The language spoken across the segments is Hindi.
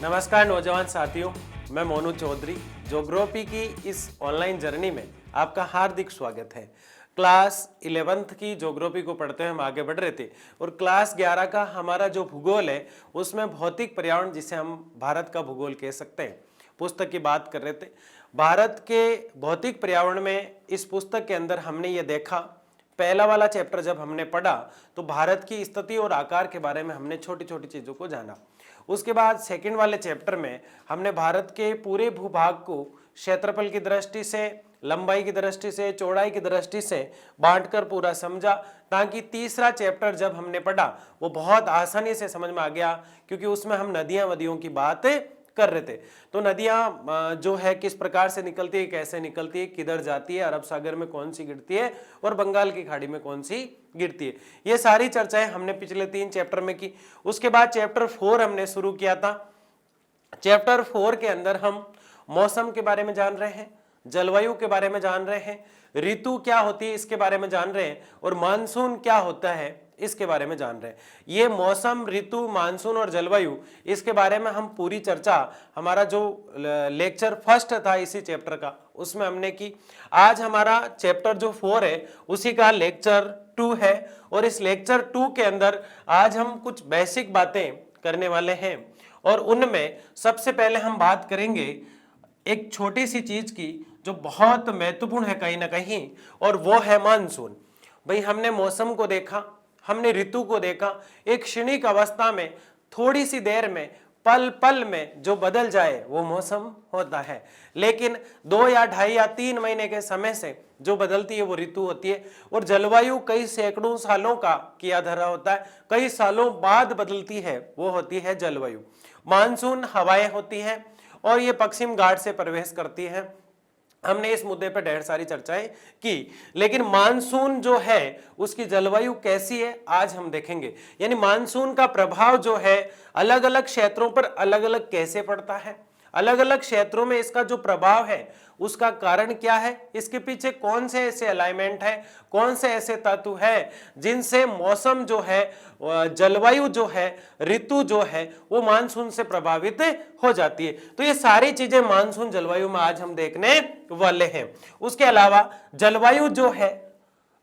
नमस्कार नौजवान साथियों, मैं मोनू चौधरी। ज्योग्राफी की इस ऑनलाइन जर्नी में आपका हार्दिक स्वागत है। क्लास 11th की ज्योग्राफी को पढ़ते हुए हम आगे बढ़ रहे थे और क्लास 11 का हमारा जो भूगोल है उसमें भौतिक पर्यावरण, जिसे हम भारत का भूगोल कह सकते हैं, पुस्तक की बात कर रहे थे। भारत के भौतिक पर्यावरण में इस पुस्तक के अंदर हमने ये देखा, पहला वाला चैप्टर जब हमने पढ़ा तो भारत की स्थिति और आकार के बारे में हमने छोटी छोटी चीज़ों को जाना। उसके बाद सेकंड वाले चैप्टर में हमने भारत के पूरे भूभाग को क्षेत्रफल की दृष्टि से, लंबाई की दृष्टि से, चौड़ाई की दृष्टि से बांटकर पूरा समझा, ताकि तीसरा चैप्टर जब हमने पढ़ा वो बहुत आसानी से समझ में आ गया, क्योंकि उसमें हम नदियां वदियों की बात कर रहे थे। तो नदियां जो है किस प्रकार से निकलती है, कैसे निकलती है, किधर जाती है, अरब सागर में कौन सी गिरती है और बंगाल की खाड़ी में कौन सी गिरती है, ये सारी चर्चाएं हमने पिछले 3 चैप्टर में की। उसके बाद चैप्टर 4 हमने शुरू किया था। चैप्टर 4 के अंदर हम मौसम के बारे में जान रहे हैं, जलवायु के बारे में जान रहे हैं, ऋतु क्या होती है इसके बारे में जान रहे हैं, और मानसून क्या होता है इसके बारे में जान रहे हैं। ये मौसम, ऋतु, मानसून और जलवायु, इसके बारे में हम पूरी चर्चा, हमारा जो लेक्चर फर्स्ट था इसी चैप्टर का, उसमें हमने की। आज हमारा चैप्टर जो 4 है उसी का लेक्चर 2 है, और इस लेक्चर 2 के अंदर आज हम कुछ बेसिक बातें करने वाले हैं, और उनमें सबसे पहले हम बात करेंगे एक छोटी सी चीज की जो बहुत महत्वपूर्ण है कहीं ना कहीं, और वो है मानसून। भाई, हमने मौसम को देखा, हमने ऋतु को देखा, एक क्षणिक अवस्था में, थोड़ी सी देर में, पल पल में जो बदल जाए वो मौसम होता है, लेकिन 2 या 2.5 या 3 महीने के समय से जो बदलती है वो ऋतु होती है। और जलवायु कई सैकड़ों सालों का किया धरा होता है, कई सालों बाद बदलती है, वो होती है जलवायु। मानसून हवाएं होती हैं और ये पश्चिम घाट से प्रवेश करती हैं। हमने इस मुद्दे पर ढेर सारी चर्चाएं की, लेकिन मानसून जो है उसकी जलवायु कैसी है आज हम देखेंगे। यानी मानसून का प्रभाव जो है अलग अलग क्षेत्रों पर अलग अलग कैसे पड़ता है, अलग अलग क्षेत्रों में इसका जो प्रभाव है उसका कारण क्या है, इसके पीछे कौन से ऐसे अलाइनमेंट है, कौन से ऐसे तत्व है जिनसे मौसम जो है, जलवायु जो है, ऋतु जो है वो मानसून से प्रभावित हो जाती है। तो ये सारी चीजें मानसून जलवायु में आज हम देखने वाले हैं। उसके अलावा जलवायु जो है,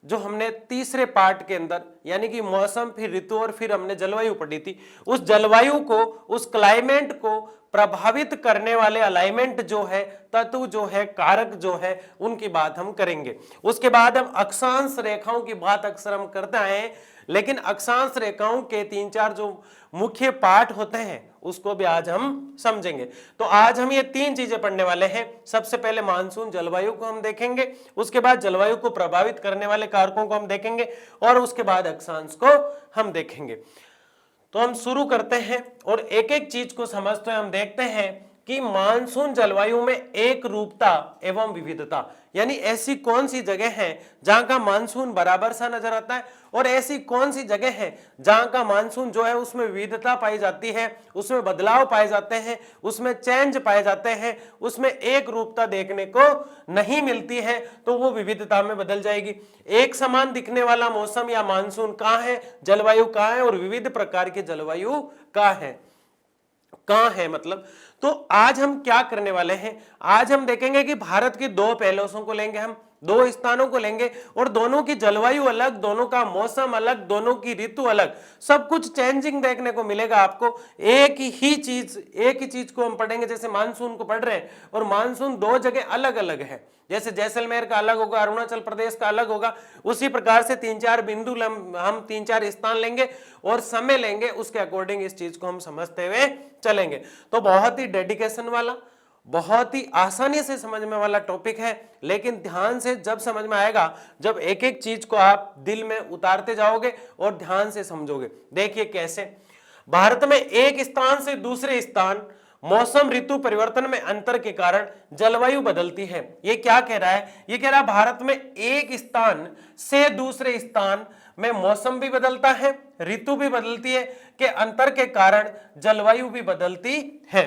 जो हमने तीसरे पार्ट के अंदर, यानी कि मौसम, फिर ऋतु और फिर हमने जलवायु पढ़ी थी, उस जलवायु को, उस क्लाइमेट को प्रभावित करने वाले अलाइनमेंट जो है, तत्व जो है, कारक जो है, उनकी बात हम करेंगे। उसके बाद हम अक्षांश रेखाओं की बात अक्सर हम करते हैं, लेकिन अक्षांश रेखाओं के 3-4 जो मुख्य पार्ट होते हैं उसको भी आज हम समझेंगे। तो आज हम ये 3 चीजें पढ़ने वाले हैं। सबसे पहले मानसून जलवायु को हम देखेंगे, उसके बाद जलवायु को प्रभावित करने वाले कारकों को हम देखेंगे, और उसके बाद अक्षांश को हम देखेंगे। तो हम शुरू करते हैं और एक एक चीज को समझते हैं। हम देखते हैं कि मानसून जलवायु में एक रूपता एवं विविधता, यानी ऐसी कौन सी जगह है जहां का मानसून बराबर सा नजर आता है, और ऐसी कौन सी जगह है जहां का मानसून जो है उसमें विविधता पाई जाती है, उसमें बदलाव पाए जाते हैं, उसमें चेंज पाए जाते हैं, उसमें एक रूपता देखने को नहीं मिलती है, तो वो विविधता में बदल जाएगी। एक समान दिखने वाला मौसम या मानसून कहाँ है, जलवायु कहाँ है, और विविध प्रकार की जलवायु कहाँ है मतलब। तो आज हम क्या करने वाले हैं, आज हम देखेंगे कि भारत के 2 पहलुओं को लेंगे, हम 2 स्थानों को लेंगे, और दोनों की जलवायु अलग, दोनों का मौसम अलग, दोनों की ऋतु अलग, सब कुछ चेंजिंग देखने को मिलेगा आपको। एक ही चीज को हम पढ़ेंगे, जैसे मानसून को पढ़ रहे हैं, और मानसून 2 जगह अलग अलग है, जैसे जैसलमेर का अलग होगा, अरुणाचल प्रदेश का अलग होगा, उसी प्रकार से 3-4 बिंदु हम 3-4 स्थान लेंगे और समय लेंगे, उसके अकॉर्डिंग इस चीज को हम समझते हुए चलेंगे। तो बहुत ही डेडिकेशन वाला, बहुत ही आसानी से समझ में वाला टॉपिक है, लेकिन ध्यान से जब समझ में आएगा, जब एक एक चीज को आप दिल में उतारते जाओगे और ध्यान से समझोगे। देखिए कैसे भारत में एक स्थान से दूसरे स्थान मौसम ऋतु परिवर्तन में अंतर के कारण जलवायु बदलती है। ये क्या कह रहा है, ये कह रहा है भारत में एक स्थान से दूसरे स्थान में मौसम भी बदलता है, ऋतु भी बदलती है, के अंतर के कारण जलवायु भी बदलती है।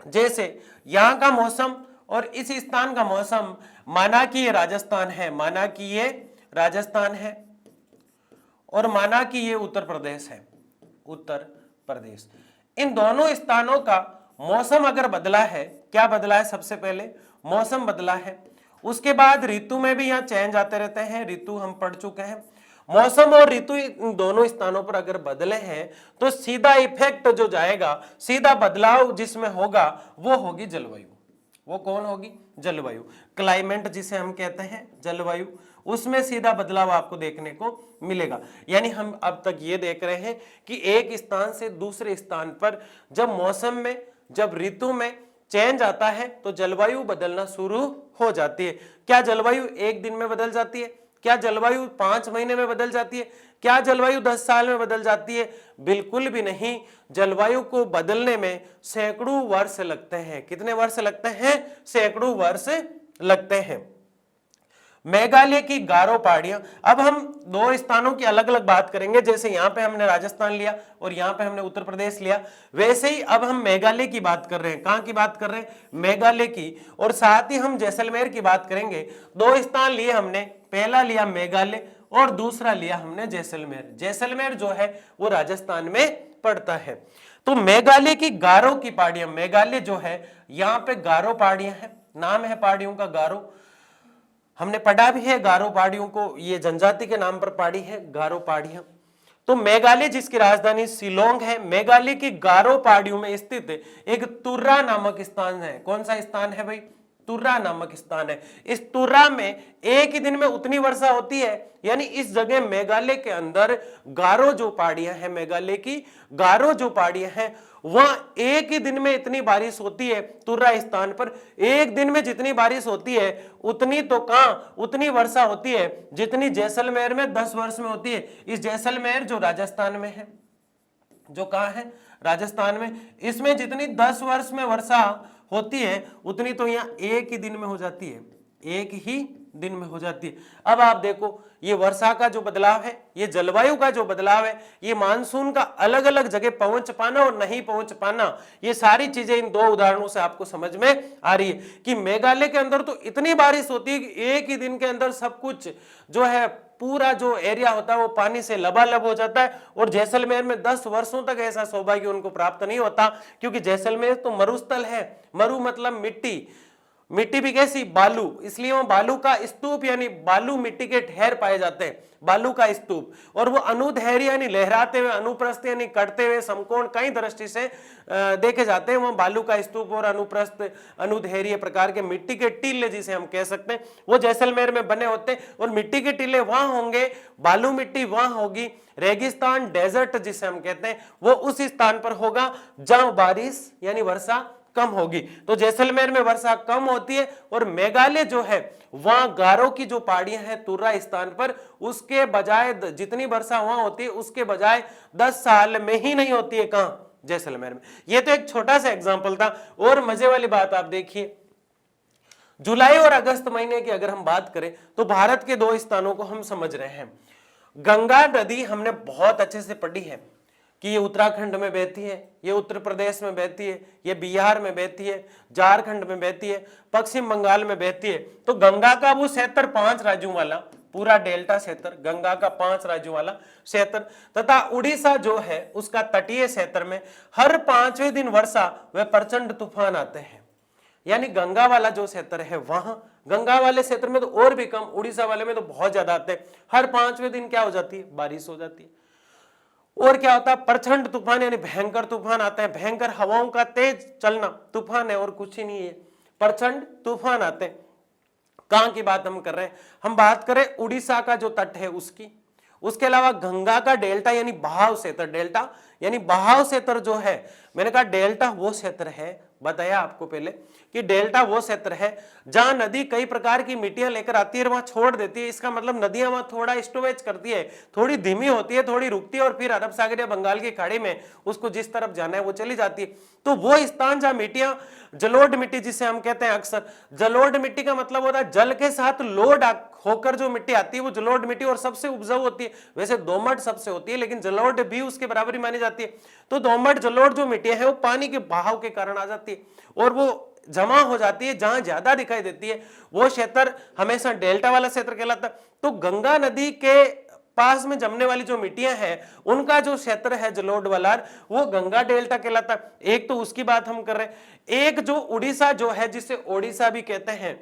जैसे यहां का मौसम और इस स्थान का मौसम, माना कि ये राजस्थान है, माना कि ये राजस्थान है, और माना कि ये उत्तर प्रदेश है, उत्तर प्रदेश। इन दोनों स्थानों का मौसम अगर बदला है, क्या बदला है, सबसे पहले मौसम बदला है, उसके बाद ऋतु में भी यहाँ चेंज आते रहते हैं, ऋतु हम पढ़ चुके हैं। मौसम और ऋतु इन दोनों स्थानों पर अगर बदले हैं तो सीधा इफेक्ट जो जाएगा, सीधा बदलाव जिसमें होगा वो होगी जलवायु। वो कौन होगी? जलवायु। क्लाइमेट जिसे हम कहते हैं जलवायु, उसमें सीधा बदलाव आपको देखने को मिलेगा। यानी हम अब तक ये देख रहे हैं कि एक स्थान से दूसरे स्थान पर जब मौसम में, जब ऋतु में चेंज आता है तो जलवायु बदलना शुरू हो जाती है। क्या जलवायु एक दिन में बदल जाती है? क्या जलवायु 5 महीने में बदल जाती है? क्या जलवायु 10 साल में बदल जाती है? बिल्कुल भी नहीं। जलवायु को बदलने में सैकड़ों वर्ष लगते हैं। कितने वर्ष लगते हैं? सैकड़ों वर्ष लगते हैं। मेघालय की गारो पहाड़ियां, अब हम दो स्थानों की अलग अलग बात करेंगे। जैसे यहां पे हमने राजस्थान लिया और यहां पे हमने उत्तर प्रदेश लिया, वैसे ही अब हम मेघालय की बात कर रहे हैं। कहां की बात कर रहे हैं? मेघालय की। और साथ ही हम जैसलमेर की बात करेंगे। दो स्थान लिए हमने, पहला लिया मेघालय और दूसरा लिया हमने जैसलमेर। जैसलमेर जो है वो राजस्थान में पड़ता है। तो मेघालय की गारो की पहाड़ियां, मेघालय जो है यहाँ पे गारो पहाड़ियां हैं, नाम है पहाड़ियों का गारो। हमने पढ़ा भी है गारो पहाड़ियों को, ये जनजाति के नाम पर पहाड़ी है गारो पहाड़ियां। तो मेघालय जिसकी राजधानी शिलोंग है, मेघालय की गारो पहाड़ियों में स्थित एक तुर्रा नामक स्थान है। कौन सा स्थान है भाई? तुर्रा नामक स्थान है। इस तुर्रा में एक ही दिन में उतनी वर्षा होती है, यानी इस जगह मेघालय के अंदर गारो जो पहाड़ियां हैं, मेघालय की गारो जो पहाड़ियां हैं, वहां एक ही दिन में इतनी बारिश होती है। तुर्रा स्थान पर एक दिन में जितनी बारिश होती है उतनी तो कहां, उतनी वर्षा होती है जितनी जैसलमेर में 10 वर्ष में होती है। इस जैसलमेर जो राजस्थान में है, जो कहां है? राजस्थान में, इसमें जितनी 10 वर्ष में वर्षा होती है उतनी तो यहाँ एक ही दिन में हो जाती है, एक ही दिन में हो जाती है। अब आप देखो, ये वर्षा का जो बदलाव है, ये जलवायु का जो बदलाव है, ये मानसून का अलग अलग जगह पहुंच पाना और नहीं पहुंच पाना, ये सारी चीजें इन दो उदाहरणों से आपको समझ में आ रही है कि मेघालय के अंदर तो इतनी बारिश होती है कि एक ही दिन के अंदर सब कुछ जो है, पूरा जो एरिया होता है वो पानी से लबालब हो जाता है। और जैसलमेर में 10 वर्षों तक ऐसा सौभाग्य उनको प्राप्त नहीं होता, क्योंकि जैसलमेर तो मरुस्थल है। मरु मतलब मिट्टी, मिट्टी भी कैसी? बालू, इसलिए वहां बालू का स्तूप यानी बालू मिट्टी के ढेर पाए जाते हैं, बालू का स्तूप। और वो अनुदैर्घ्य यानी लहराते हुए, अनुप्रस्थ यानी कटते हुए, समकोण कई दृष्टि से देखे जाते हैं। वहां बालू का स्तूप और अनुप्रस्थ, अनुदैर्घ्य प्रकार के मिट्टी के टीले जिसे हम कह सकते हैं, वो जैसलमेर में बने होते हैं। और मिट्टी के टीले वहां होंगे, बालू मिट्टी वहां होगी। रेगिस्तान, डेजर्ट जिसे हम कहते हैं, वो उस स्थान पर होगा जहां बारिश यानी वर्षा कम होगी। तो जैसलमेर में वर्षा कम होती है और मेघालय जो है वहां गारो की जो पहाड़ियां हैं तुर्रा स्थान पर, उसके बजाय जितनी वर्षा वहां होती है उसके बजाय 10 साल में ही नहीं होती है। कहां? जैसलमेर में। ये तो एक छोटा सा एग्जांपल था। और मजे वाली बात आप देखिए, जुलाई और अगस्त महीने की अगर हम बात करें तो भारत के दो स्थानों को हम समझ रहे हैं। गंगा नदी हमने बहुत अच्छे से पढ़ी है कि ये उत्तराखंड में बहती है, ये उत्तर प्रदेश में बहती है, ये बिहार में बहती है, झारखंड में बहती है, पश्चिम बंगाल में बहती है। तो गंगा का वो क्षेत्र 5 राज्यों वाला पूरा डेल्टा क्षेत्र, गंगा का 5 राज्यों वाला क्षेत्र, तथा उड़ीसा जो है उसका तटीय क्षेत्र में हर 5वें दिन वर्षा व प्रचंड तूफान आते हैं। यानी गंगा वाला जो क्षेत्र है वहां, गंगा वाले क्षेत्र में तो और भी कम, उड़ीसा वाले में तो बहुत ज्यादा आते हैं। हर 5वें दिन क्या हो जाती है? बारिश हो जाती है। और क्या होता है? प्रचंड तूफान यानी भयंकर तूफान आते हैं, भयंकर हवाओं का तेज चलना तूफान है और कुछ ही नहीं है, प्रचंड तूफान आते हैं। कहां की बात हम कर रहे हैं? हम बात करें उड़ीसा का जो तट है उसकी। उसके अलावा गंगा का डेल्टा यानी बहाव क्षेत्र, डेल्टा यानी बहाव क्षेत्र जो है, मैंने कहा डेल्टा वो क्षेत्र है, बताया आपको पहले कि डेल्टा वो क्षेत्र है जहां नदी कई प्रकार की मिट्टियां लेकर आती है और वहां छोड़ देती है। इसका मतलब नदियां वहां थोड़ा स्टोरेज करती है, थोड़ी धीमी होती है, थोड़ी रुकती है और फिर अरब सागर या बंगाल की खाड़ी में उसको जिस तरफ जाना है वो चली जाती है। तो वो स्थान जहां मिट्टियां, जलोढ़ मिट्टी जिसे हम कहते हैं अक्सर, जलोढ़ मिट्टी का मतलब होता है जल के साथ लोड होकर जो मिट्टी आती है वो जलोढ़ मिट्टी, और सबसे उपजाऊ होती है। वैसे दोमट सबसे होती है लेकिन जलोढ़ भी उसके बराबर मानी जाती है। तो दोमट जलोढ़ जो मिट्टियां है वो पानी के बहाव के कारण आ जाती है और वो जमा हो जाती है जहां ज्यादा दिखाई देती है। वो क्षेत्र हमेशा डेल्टा वाला क्षेत्र कहलाता है। तो गंगा नदी के पास में जमने वाली जो मिट्टियां हैं उनका जो क्षेत्र है जलोढ़ वलार, वो गंगा डेल्टा कहलाता है। एक तो उसकी बात हम कर रहे हैं। एक जो उड़ीसा जो है, जिसे ओडिशा भी कहते हैं,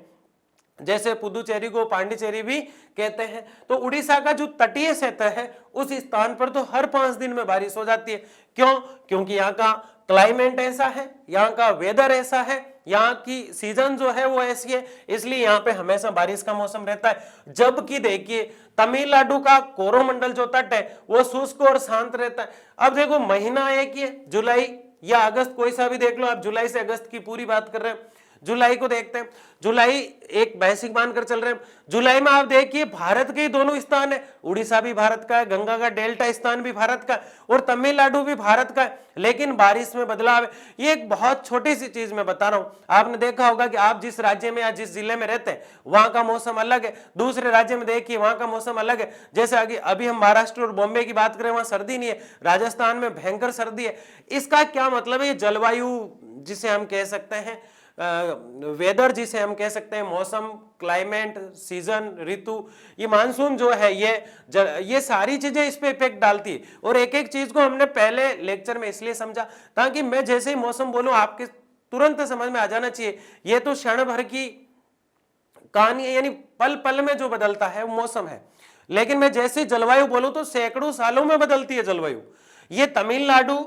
जैसे पुदुचेरी को पांडिचेरी भी कहते हैं, तो उड़ीसा का जो तटीय क्षेत्र है उस स्थान पर तो हर 5 दिन में बारिश हो जाती है। क्यों? क्योंकि यहाँ का क्लाइमेट ऐसा है, यहाँ का वेदर ऐसा है, यहाँ की सीजन जो है वो ऐसी है, इसलिए यहाँ पे हमेशा बारिश का मौसम रहता है। जबकि देखिए तमिलनाडु का कोरोमंडल जो तट है वो शुष्क और शांत रहता है। अब देखो महीना एक ही है, जुलाई या अगस्त, कोई सा भी देख लो आप, जुलाई से अगस्त की पूरी बात कर रहे हैं। जुलाई को देखते हैं, जुलाई एक बेसिक मानकर चल रहे हैं। जुलाई में आप देखिए भारत के दोनों स्थान है, उड़ीसा भी भारत का है, गंगा का डेल्टा स्थान भी भारत का और तमिलनाडु भी भारत का है, लेकिन बारिश में बदलाव है। ये एक बहुत छोटी सी चीज मैं बता रहा हूं। आपने देखा होगा कि आप जिस राज्य में या जिस जिले में रहते हैं वहां का मौसम अलग है, दूसरे राज्य में देखिए वहां का मौसम अलग है। जैसे अभी हम महाराष्ट्र और बॉम्बे की बात करें, वहां सर्दी नहीं है, राजस्थान में भयंकर सर्दी है। इसका क्या मतलब है? ये जलवायु जिसे हम कह सकते हैं, वेदर जिसे हम कह सकते हैं, मौसम, क्लाइमेट, सीजन, ऋतु, ये मानसून जो है ये सारी चीजें इस पे इफेक्ट डालती है। और एक एक चीज को हमने पहले लेक्चर में इसलिए समझा ताकि मैं जैसे ही मौसम बोलूं आपके तुरंत समझ में आ जाना चाहिए। ये तो क्षण भर की कहानी है, यानी पल पल में जो बदलता है वो मौसम है, लेकिन मैं जैसे जलवायु बोलूं तो सैकड़ों सालों में बदलती है जलवायु। ये तमिलनाडु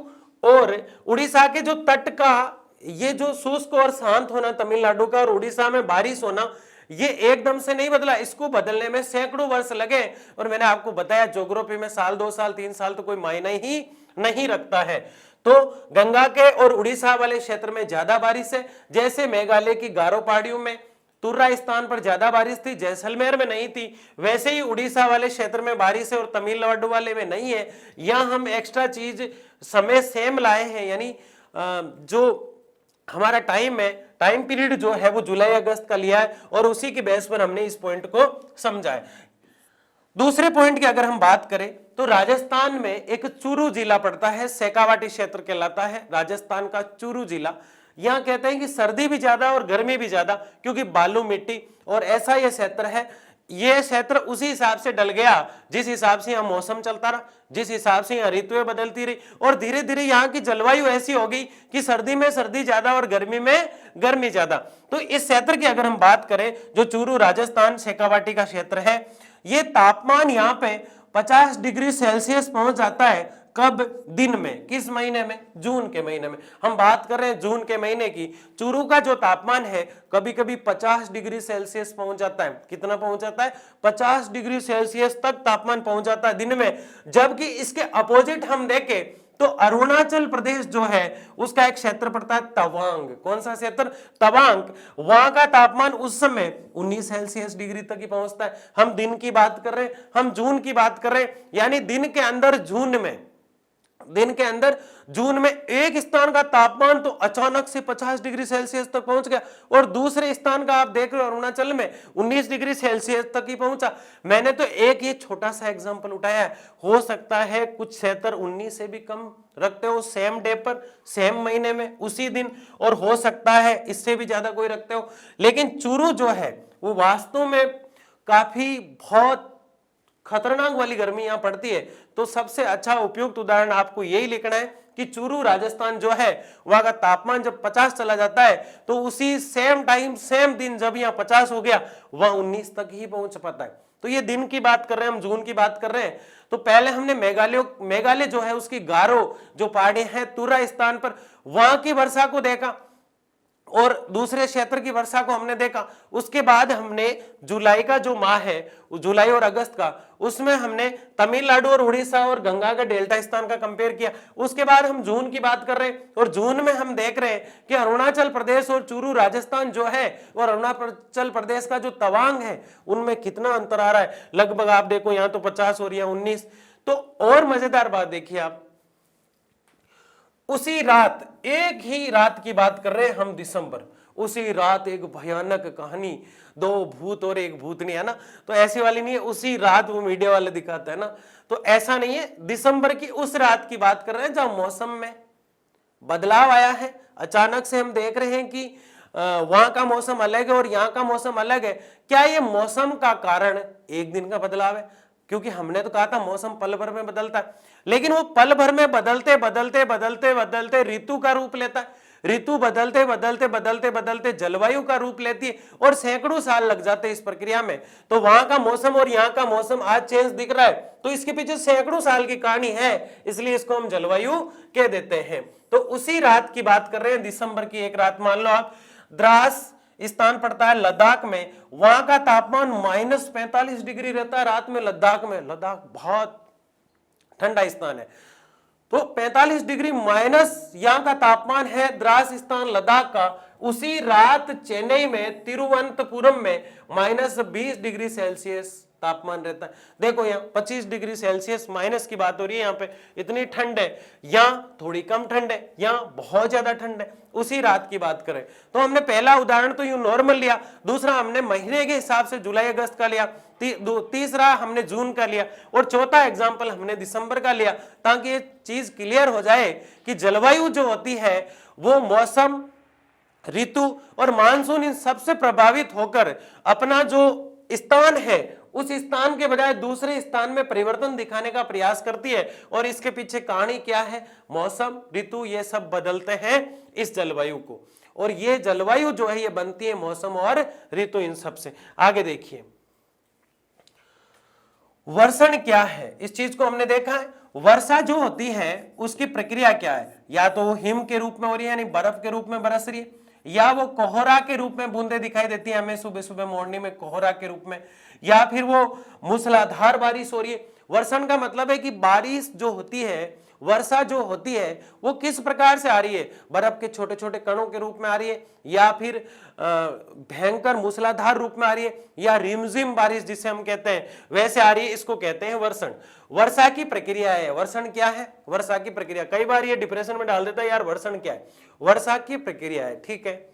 और उड़ीसा के जो तट का ये जो शुष्क और शांत होना तमिलनाडु का और उड़ीसा में बारिश होना, ये एकदम से नहीं बदला, इसको बदलने में सैकड़ों वर्ष लगे। और मैंने आपको बताया ज्योग्राफी में साल, 2 साल, 3 साल तो कोई मायने ही नहीं रखता है। तो गंगा के और उड़ीसा वाले क्षेत्र में ज्यादा बारिश है। जैसे मेघालय की गारो पहाड़ियों में तुर्रा स्थान पर ज्यादा बारिश थी, जैसलमेर में नहीं थी, वैसे ही उड़ीसा वाले क्षेत्र में बारिश है और तमिलनाडु वाले में नहीं है। यहां हम एक्स्ट्रा चीज समय सेम लाए हैं, यानी जो हमारा टाइम है, टाइम पीरियड जो है वो जुलाई अगस्त का लिया है और उसी की बेस पर हमने इस पॉइंट को समझा है। दूसरे पॉइंट की अगर हम बात करें तो राजस्थान में एक चूरू जिला पड़ता है, शेखावाटी क्षेत्र कहलाता है राजस्थान का चूरू जिला। यहां कहते हैं कि सर्दी भी ज्यादा और गर्मी भी ज्यादा, क्योंकि बालू मिट्टी और ऐसा यह क्षेत्र है। ये क्षेत्र उसी हिसाब से डल गया जिस हिसाब से यहाँ मौसम चलता रहा, जिस हिसाब से यहाँ ऋतुएं बदलती रही, और धीरे धीरे यहाँ की जलवायु ऐसी हो गई कि सर्दी में सर्दी ज्यादा और गर्मी में गर्मी ज्यादा। तो इस क्षेत्र की अगर हम बात करें, जो चूरू राजस्थान शेखावाटी का क्षेत्र है, ये तापमान यहाँ पे 50 डिग्री सेल्सियस पहुंच जाता है। कब? दिन में। किस महीने में? जून के महीने में। हम बात कर रहे हैं जून के महीने की। चूरू का जो तापमान है कभी कभी 50 डिग्री सेल्सियस पहुंच जाता है। कितना पहुंच जाता है? 50 डिग्री सेल्सियस तक तापमान पहुंच जाता है दिन में। जबकि इसके अपोजिट हम देखें तो अरुणाचल प्रदेश जो है उसका एक क्षेत्र पड़ता है तवांग। कौन सा क्षेत्र? तवांग। वहां का तापमान उस समय 19 सेल्सियस डिग्री तक ही पहुंचता है। हम दिन की बात कर रहे हैं, हम जून की बात कर रहे हैं, यानी दिन के अंदर जून में एक स्थान का तापमान तो अचानक से 50 डिग्री सेल्सियस तक पहुंच गया और दूसरे स्थान का आप देख रहे हो अरुणाचल में 19 डिग्री सेल्सियस तक ही पहुंचा। मैंने तो एक ये छोटा सा एग्जांपल उठाया है, हो सकता है कुछ क्षेत्र 19 से भी कम रखते हो सेम डे पर, सेम महीने में, उसी दिन, और हो सकता है इससे भी ज्यादा कोई रखते हो। लेकिन चूरू जो है वो वास्तव में काफी बहुत खतरनाक वाली गर्मी यहां पड़ती है। तो सबसे अच्छा उपयुक्त उदाहरण आपको यही लिखना है कि चूरू राजस्थान जो है वहां का तापमान जब 50 चला जाता है तो उसी सेम टाइम सेम दिन जब यहाँ 50 हो गया वहां 19 तक ही पहुंच पाता है। तो ये दिन की बात कर रहे हैं, हम जून की बात कर रहे हैं। तो पहले हमने मेघालय जो है उसकी गारो जो पहाड़ी है तुर्रा स्थान पर, वहां की वर्षा को देखा और दूसरे क्षेत्र की वर्षा को हमने देखा। उसके बाद हमने जुलाई का जो माह है, जुलाई और अगस्त का, उसमें हमने तमिलनाडु और उड़ीसा और गंगा का डेल्टा स्थान का कंपेयर किया। उसके बाद हम जून की बात कर रहे हैं और जून में हम देख रहे हैं कि अरुणाचल प्रदेश और चूरू राजस्थान जो है और अरुणाचल प्रदेश का जो तवांग है उनमें कितना अंतर आ रहा है। लगभग आप देखो यहाँ तो 50 और यहाँ 19। तो और मजेदार बात देखिए आप, उसी रात, एक ही रात की बात कर रहे हैं हम, दिसंबर, उसी रात एक भयानक कहानी, 2 भूत और एक भूतनी, है ना। तो ऐसी वाली नहीं है उसी रात वो मीडिया वाले दिखाते हैं ना, तो ऐसा नहीं है। दिसंबर की उस रात की बात कर रहे हैं जब मौसम में बदलाव आया है। अचानक से हम देख रहे हैं कि वहां का मौसम अलग है और यहाँ का मौसम अलग है। क्या ये मौसम का कारण एक दिन का बदलाव है? क्योंकि हमने तो कहा था मौसम पल भर में बदलता है, लेकिन वो पल भर में बदलते बदलते बदलते बदलते ऋतु का रूप लेता है, ऋतु बदलते बदलते बदलते बदलते जलवायु का रूप लेती है और सैकड़ों साल लग जाते हैं इस प्रक्रिया में। तो वहां का मौसम और यहाँ का मौसम आज चेंज दिख रहा है, तो इसके पीछे सैकड़ों साल की कहानी है, इसलिए इसको हम जलवायु कह देते हैं। तो उसी रात की बात कर रहे हैं, दिसंबर की एक रात, मान लो आप द्रास स्थान पड़ता है लद्दाख में, वहां का तापमान -45 डिग्री रहता है रात में लद्दाख में। लद्दाख बहुत ठंडा स्थान है, तो 45 डिग्री माइनस यहाँ का तापमान है द्रास स्थान लद्दाख का। उसी रात चेन्नई में तिरुवनंतपुरम में -20 डिग्री सेल्सियस तापमान रहता है। देखो यहाँ 25 डिग्री सेल्सियस माइनस की बात हो रही है, यहाँ पे इतनी ठंड है, यहाँ थोड़ी कम ठंड है, यहाँ बहुत ज्यादा ठंड है। उसी रात की बात करें तो हमने पहला उदाहरण तो यूं नॉर्मल लिया, दूसरा हमने महीने के हिसाब से जुलाई अगस्त का लिया, तीसरा हमने जून का लिया और चौथा एग्जाम्पल हमने दिसंबर का लिया, ताकि ये चीज क्लियर हो जाए कि जलवायु जो होती है वो मौसम, ऋतु और मानसून इन सबसे प्रभावित होकर अपना जो स्थान है उस स्थान के बजाय दूसरे स्थान में परिवर्तन दिखाने का प्रयास करती है। और इसके पीछे कहानी क्या है, मौसम, ऋतु ये सब बदलते हैं इस जलवायु को, और ये जलवायु जो है ये बनती है मौसम और ऋतु इन सब से। आगे देखिए वर्षण क्या है, इस चीज को हमने देखा है। वर्षा जो होती है उसकी प्रक्रिया क्या है, या तो वो हिम के रूप में हो रही है यानी बर्फ के रूप में बरस रही है, या वो कोहरा के रूप में बूंदे दिखाई देती है हमें सुबह सुबह मॉर्निंग में कोहरा के रूप में, या फिर वो मूसलाधार बारिश हो रही है। वर्षण का मतलब है कि बारिश जो होती है, वर्षा जो होती है वो किस प्रकार से आ रही है, बर्फ के छोटे छोटे कणों के रूप में आ रही है, या फिर भयंकर मूसलाधार रूप में आ रही है, या रिमझिम बारिश जिसे हम कहते हैं वैसे आ रही है, इसको कहते हैं वर्षण। वर्षा की प्रक्रिया है, वर्षण क्या है, वर्षा की प्रक्रिया। कई बार ये डिप्रेशन में डाल देता है यार वर्षण क्या है, वर्षा की प्रक्रिया है, ठीक है।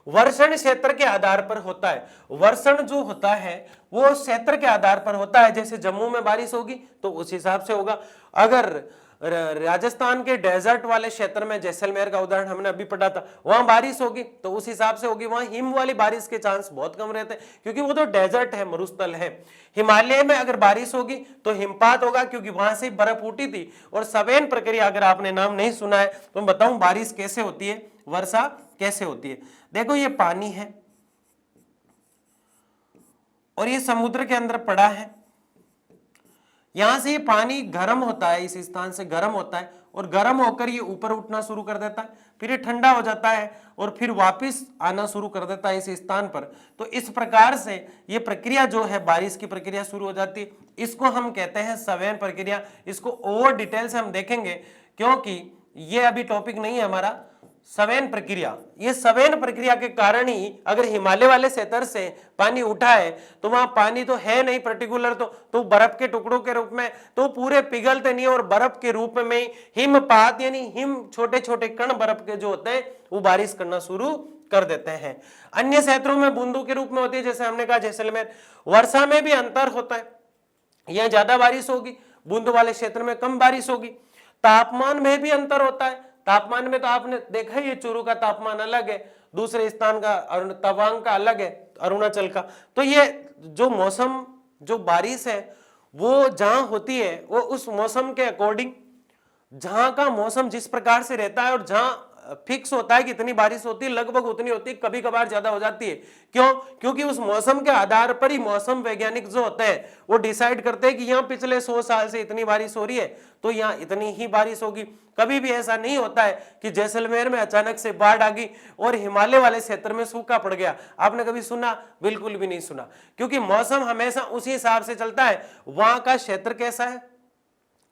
वर्षण क्षेत्र के आधार पर होता है, वर्षण जो होता है वो क्षेत्र के आधार पर होता है। जैसे जम्मू में बारिश होगी तो उस हिसाब से होगा, अगर राजस्थान के डेजर्ट वाले क्षेत्र में, जैसलमेर का उदाहरण हमने अभी पढ़ा था, वहां बारिश होगी तो उस हिसाब से होगी। वहां हिम वाली बारिश के चांस बहुत कम रहते हैं क्योंकि वो तो डेजर्ट है, मरुस्थल है। हिमालय में अगर बारिश होगी तो हिमपात होगा क्योंकि वहां से बर्फ उठी थी। और सवेन प्रक्रिया अगर आपने नाम नहीं सुना है तो मैं बताऊं बारिश कैसे होती है, वर्षा कैसे होती है। देखो ये पानी है और ये समुद्र के अंदर पड़ा है, यहां से ये पानी गर्म होता है, इस स्थान से गर्म होता है और गर्म होकर ये ऊपर उठना शुरू कर देता है, फिर ये ठंडा हो जाता है और फिर वापस आना शुरू कर देता है इस स्थान पर। तो इस प्रकार से ये प्रक्रिया जो है बारिश की प्रक्रिया शुरू हो जाती है, इसको हम कहते हैं सवेन प्रक्रिया। इसको और डिटेल से हम देखेंगे क्योंकि ये अभी टॉपिक नहीं है हमारा। सवेन प्रक्रिया, ये सवेन प्रक्रिया के कारण ही अगर हिमालय वाले क्षेत्र से पानी उठा है तो वहां पानी तो है नहीं पर्टिकुलर, तो बर्फ के टुकड़ों के रूप में तो पूरे पिघलते नहीं और बर्फ के रूप में हिमपात यानी हिम छोटे छोटे कण बर्फ के जो होते हैं वो बारिश करना शुरू कर देते हैं। अन्य क्षेत्रों में बूंदों के रूप में होती है, जैसे हमने कहा जैसलमेर। वर्षा में भी अंतर होता है, यहाँ ज्यादा बारिश होगी, बूंदों वाले क्षेत्र में कम बारिश होगी। तापमान में भी अंतर होता है, तापमान में तो आपने देखा ही है चूरू का तापमान अलग है, दूसरे स्थान का तवांग का अलग है, अरुणाचल का। तो ये जो मौसम, जो बारिश है वो जहां होती है वो उस मौसम के अकॉर्डिंग, जहां का मौसम जिस प्रकार से रहता है और जहां फिक्स होता है कि इतनी बारिश होती है, लगभग उतनी होती है, कभी कभार ज्यादा हो जाती है। क्यों? क्योंकि उस मौसम के आधार पर ही मौसम वैज्ञानिक जो होते हैं वो डिसाइड करते हैं कि यहाँ पिछले 100 साल से इतनी बारिश हो रही है तो यहाँ इतनी ही बारिश होगी। कभी भी ऐसा नहीं होता है कि जैसलमेर में अचानक से बाढ़ आ गई और हिमालय वाले क्षेत्र में सूखा पड़ गया। आपने कभी सुना? बिल्कुल भी नहीं सुना, क्योंकि मौसम हमेशा उसी हिसाब से चलता है, वहां का क्षेत्र कैसा है।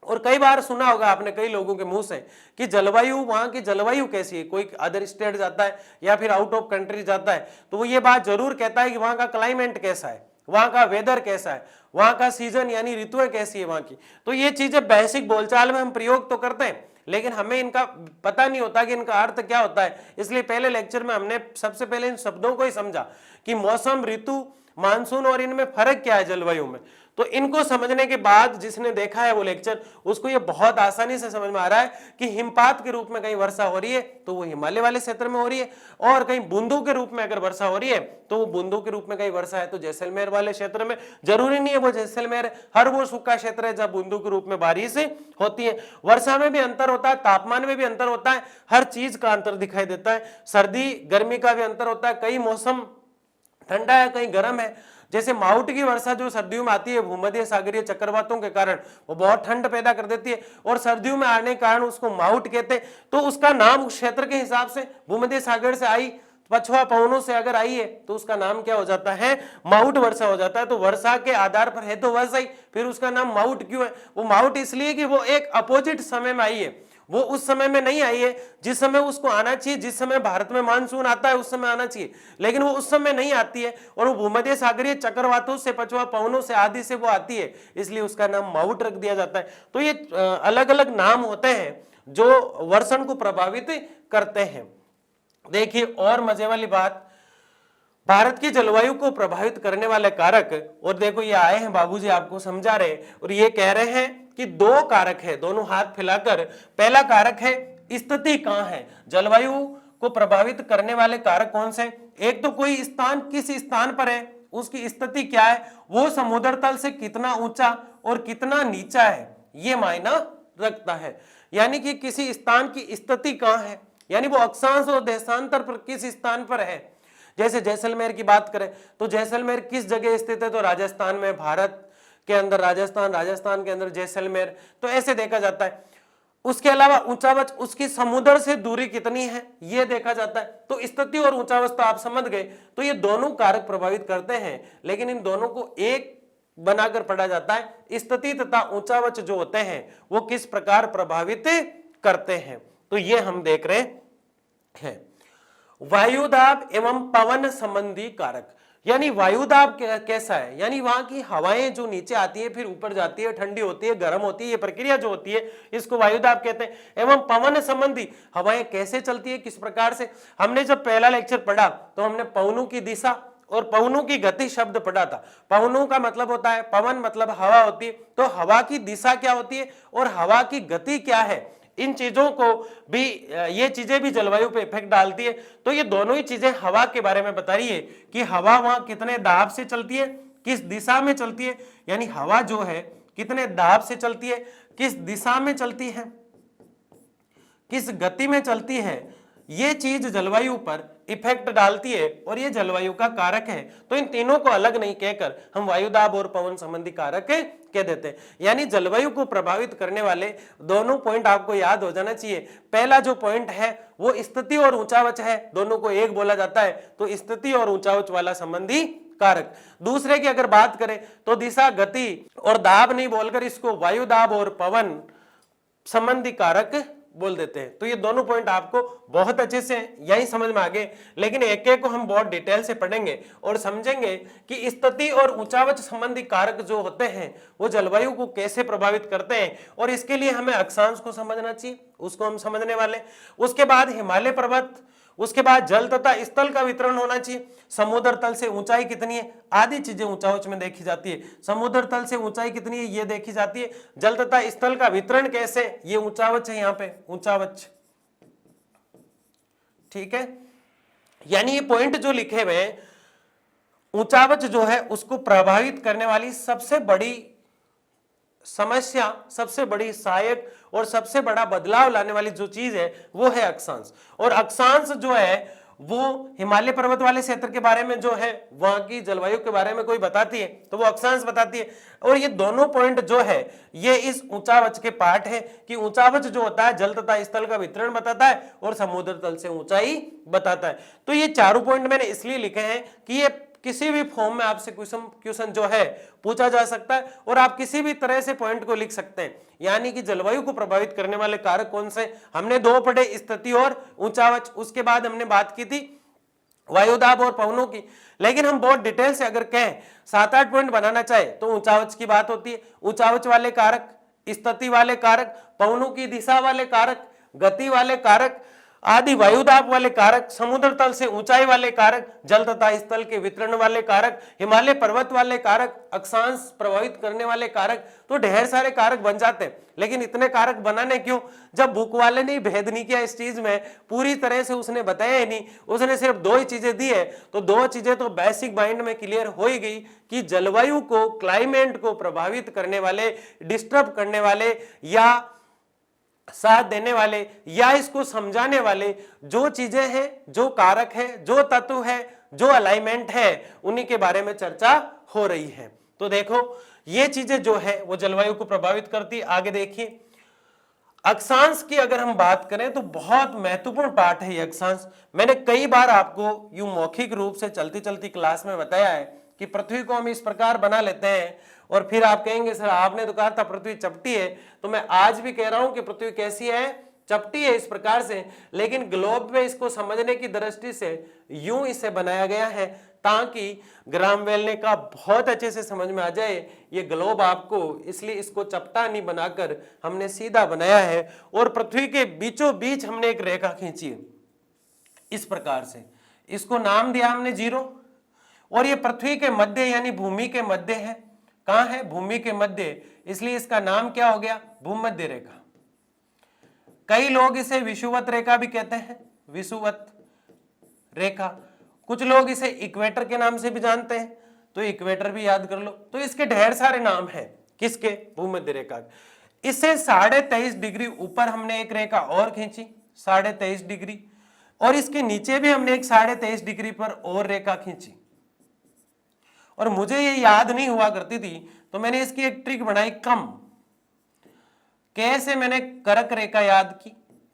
और कई बार सुना होगा आपने कई लोगों के मुंह से कि जलवायु, वहां की जलवायु कैसी है। कोई अदर स्टेट जाता है या फिर आउट ऑफ कंट्री जाता है तो वो ये बात जरूर कहता है कि वहां का क्लाइमेट कैसा है, वहां का वेदर कैसा है, वहां का सीजन यानी ऋतुएं कैसी है वहां की। तो ये चीजें बेसिक बोलचाल में हम प्रयोग तो करते हैं लेकिन हमें इनका पता नहीं होता कि इनका अर्थ क्या होता है। इसलिए पहले लेक्चर में हमने सबसे पहले इन शब्दों को ही समझा कि मौसम, ऋतु, मानसून और इनमें फर्क क्या है जलवायु में। तो इनको समझने के बाद जिसने देखा है वो लेक्चर, उसको ये बहुत आसानी से समझ में आ रहा है कि हिमपात के रूप में कहीं वर्षा हो रही है तो वो हिमालय वाले क्षेत्र में हो रही है, और कहीं बूंदों के रूप में अगर वर्षा हो रही है तो वो बूंदों के रूप में कहीं वर्षा है तो जैसलमेर वाले क्षेत्र में। जरूरी नहीं है वो जैसलमेर है, हर वो सूखा क्षेत्र है जहां बूंदों के रूप में बारिश होती है। वर्षा में भी अंतर होता है, तापमान में भी अंतर होता है, हर चीज का अंतर दिखाई देता है। सर्दी गर्मी का भी अंतर होता है, कई मौसम ठंडा है कहीं गर्म है। जैसे माउंट की वर्षा जो सर्दियों में आती है भूमध्य सागरीय चक्रवातों के कारण वो बहुत ठंड पैदा कर देती है, और सर्दियों में आने के कारण उसको माउंट कहते हैं। तो उसका नाम उस क्षेत्र के हिसाब से भूमध्य सागर से आई, पछुआ पवनों से अगर आई है तो उसका नाम क्या हो जाता है, माउंट वर्षा हो जाता है। तो वर्षा के आधार पर है तो वर्षा ही, फिर उसका नाम माउंट क्यों है? वो माउंट इसलिए कि वो एक अपोजिट समय में आई है, वो उस समय में नहीं आई है जिस समय उसको आना चाहिए। जिस समय भारत में मानसून आता है उस समय आना चाहिए, लेकिन वो उस समय नहीं आती है, और वो भूमध्य सागरीय चक्रवातों से, पछुआ पवनों से आदि से वो आती है, इसलिए उसका नाम माउंट रख दिया जाता है। तो ये अलग अलग नाम होते हैं जो वर्षण को प्रभावित करते हैं। देखिए और मजे वाली बात, भारत की जलवायु को प्रभावित करने वाले कारक, और देखो ये आए हैं बाबूजी आपको समझा रहे, और ये कह रहे हैं कि दो कारक है, दोनों हाथ फैलाकर। पहला कारक है स्थिति कहां है, जलवायु को प्रभावित करने वाले कारक कौन से? एक तो कोई स्थान किस स्थान पर है, उसकी स्थिति क्या है, वो समुद्र तल से कितना ऊंचा और कितना नीचा है, ये मायना रखता है। यानी कि किसी स्थान की स्थिति कहां है, यानी वो अक्षांश और देशांतर पर किस स्थान पर है। जैसे जैसलमेर की बात करें तो जैसलमेर किस जगह स्थित है, तो राजस्थान में, भारत के अंदर राजस्थान, राजस्थान के अंदर जैसलमेर, तो ऐसे देखा जाता है। उसके अलावा ऊंचावच, उसकी समुद्र से दूरी कितनी है, ये देखा जाता है। तो स्थिति और ऊंचावच तो आप समझ गए। तो ये दोनों कारक प्रभावित करते हैं, लेकिन इन दोनों को एक बनाकर पढ़ा जाता है। स्थिति तथा ऊंचावच जो होते हैं वो किस प्रकार प्रभावित करते हैं, तो ये हम देख रहे हैं। वायुदाब एवं पवन संबंधी कारक, यानी वायुदाब कैसा है, यानी वहां की हवाएं जो नीचे आती है फिर ऊपर जाती है, ठंडी होती है, गर्म होती है, ये प्रक्रिया जो होती है इसको वायुदाब कहते हैं। एवं पवन संबंधी, हवाएं कैसे चलती है, किस प्रकार से। हमने जब पहला लेक्चर पढ़ा तो हमने पवनों की दिशा और पवनों की गति शब्द पढ़ा था। पवनों का मतलब होता है, पवन मतलब हवा होती है, तो हवा की दिशा क्या होती है और हवा की गति क्या है, इन चीजों को भी, ये चीजें भी जलवायु पे इफेक्ट डालती है। तो ये दोनों ही चीजें हवा के बारे में बता रही है कि हवा वहां कितने दाब से चलती है, किस दिशा में चलती है, यानी हवा जो है कितने दाब से चलती है, किस दिशा में चलती है, किस गति में चलती है, ये चीज जलवायु पर इफेक्ट डालती है और ये जलवायु का कारक है। तो इन तीनों को अलग नहीं कहकर हम वायुदाब और पवन संबंधी कारक कह देते हैं। यानी जलवायु को प्रभावित करने वाले दोनों पॉइंट आपको याद हो जाना चाहिए। पहला जो पॉइंट है वो स्थिति और ऊंचावच है, दोनों को एक बोला जाता है, तो स्थिति और ऊंचावच वाला संबंधी कारक। दूसरे की अगर बात करें तो दिशा, गति और दाब नहीं बोलकर इसको वायुदाब और पवन संबंधी कारक बोल देते हैं। तो ये दोनों पॉइंट आपको बहुत अच्छे से यही समझ में आ गए, लेकिन एक एक को हम बहुत डिटेल से पढ़ेंगे और समझेंगे कि स्थिति और ऊंचावच संबंधी कारक जो होते हैं वो जलवायु को कैसे प्रभावित करते हैं, और इसके लिए हमें अक्षांश को समझना चाहिए, उसको हम समझने वाले। उसके बाद हिमालय पर्वत, उसके बाद जल तथा स्थल का वितरण होना चाहिए, समुद्र तल से ऊंचाई कितनी है, आदि चीजें ऊंचावच में देखी जाती है। समुद्र तल से ऊंचाई कितनी है ये देखी जाती है। जल तथा स्थल का वितरण कैसे, ये ऊंचावच है, यहाँ पे ऊंचावच, ठीक है। यानी ये पॉइंट जो लिखे हुए हैं, ऊंचावच जो है उसको प्रभावित करने वाली सबसे बड़ी समस्या, सबसे बड़ी सहायक और सबसे बड़ा बदलाव लाने वाली जो चीज है वो है अक्षांश। और अक्षांश जो है वो हिमालय पर्वत वाले क्षेत्र के बारे में जो है, वहां की जलवायु के बारे में कोई बताती है तो वो अक्षांश बताती है। और ये दोनों पॉइंट जो है ये इस ऊंचावच के पार्ट है कि ऊंचावच जो होता है जल तथा स्थल का वितरण बताता है और समुद्र तल से ऊंचाई बताता है। तो ये चारों पॉइंट मैंने इसलिए लिखे हैं कि ये किसी भी फॉर्म में आपसे क्वेश्चन जो है पूछा जा सकता है और आप किसी भी तरह से पॉइंट को लिख सकते हैं। यानी कि जलवायु को प्रभावित करने वाले कारक कौन से, हमने दो पढ़े, स्थिति और ऊंचावच। उसके बाद हमने बात की थी वायुदाब और पवनों की, लेकिन हम बहुत डिटेल से अगर कहें 7-8 पॉइंट बनाना चाहे तो ऊंचावच की बात होती है। ऊंचावच वाले कारक, स्थिति वाले कारक, पवनों की दिशा वाले कारक, गति वाले कारक, आदि वायुदाब वाले कारक, समुद्र तल से ऊंचाई वाले कारक, जल तथा स्थल के वितरण वाले कारक, हिमालय पर्वत वाले कारक, अक्षांश प्रभावित करने वाले कारक, तो ढेर सारे कारक बन जाते हैं। लेकिन इतने कारक बनाने क्यों, जब बुक वाले ने भेद नहीं किया इस चीज में, पूरी तरह से उसने बताया ही नहीं, उसने सिर्फ दो ही चीजें दी है, तो दो चीजें तो बेसिक माइंड में क्लियर हो ही गई कि जलवायु को, क्लाइमेट को प्रभावित करने वाले, डिस्टर्ब करने वाले या साथ देने वाले या इसको समझाने वाले जो चीजें हैं, जो कारक है, जो तत्व है, जो अलाइनमेंट है, उन्हीं के बारे में चर्चा हो रही है। तो देखो ये चीजें जो है वो जलवायु को प्रभावित करती। आगे देखिए, अक्षांश की अगर हम बात करें तो बहुत महत्वपूर्ण पार्ट है ये अक्षांश। मैंने कई बार आपको यूं मौखिक रूप से चलती चलती क्लास में बताया है कि पृथ्वी को हम इस प्रकार बना लेते हैं, और फिर आप कहेंगे सर आपने तो कहा था पृथ्वी चपटी है, तो मैं आज भी कह रहा हूं कि पृथ्वी कैसी है, चपटी है इस प्रकार से। लेकिन ग्लोब में इसको समझने की दृष्टि से यूं इसे बनाया गया है ताकि ग्राम वेलने का बहुत अच्छे से समझ में आ जाए ये ग्लोब आपको, इसलिए इसको चपटा नहीं बनाकर हमने सीधा बनाया है। और पृथ्वी के बीचों बीच हमने एक रेखा खींची है इस प्रकार से, इसको नाम दिया हमने जीरो, और ये पृथ्वी के मध्य यानी भूमि के मध्य है। कहां है, भूमि के मध्य, इसलिए इसका नाम क्या हो गया, भूमध्य रेखा। कई लोग इसे विषुवत रेखा भी कहते हैं, विषुवत रेखा। कुछ लोग इसे इक्वेटर के नाम से भी जानते हैं, तो इक्वेटर भी याद कर लो। तो इसके ढेर सारे नाम हैं, किसके, भूमध्य रेखा। इससे 23.5 डिग्री ऊपर हमने एक रेखा और खींची 23.5 डिग्री, और इसके नीचे भी हमने एक 23.5 डिग्री पर और रेखा खींची। और मुझे ये याद नहीं हुआ करती थी, तो मैंने इसकी एक ट्रिक बनाई कम। कैसे मैंने करक रेखा याद की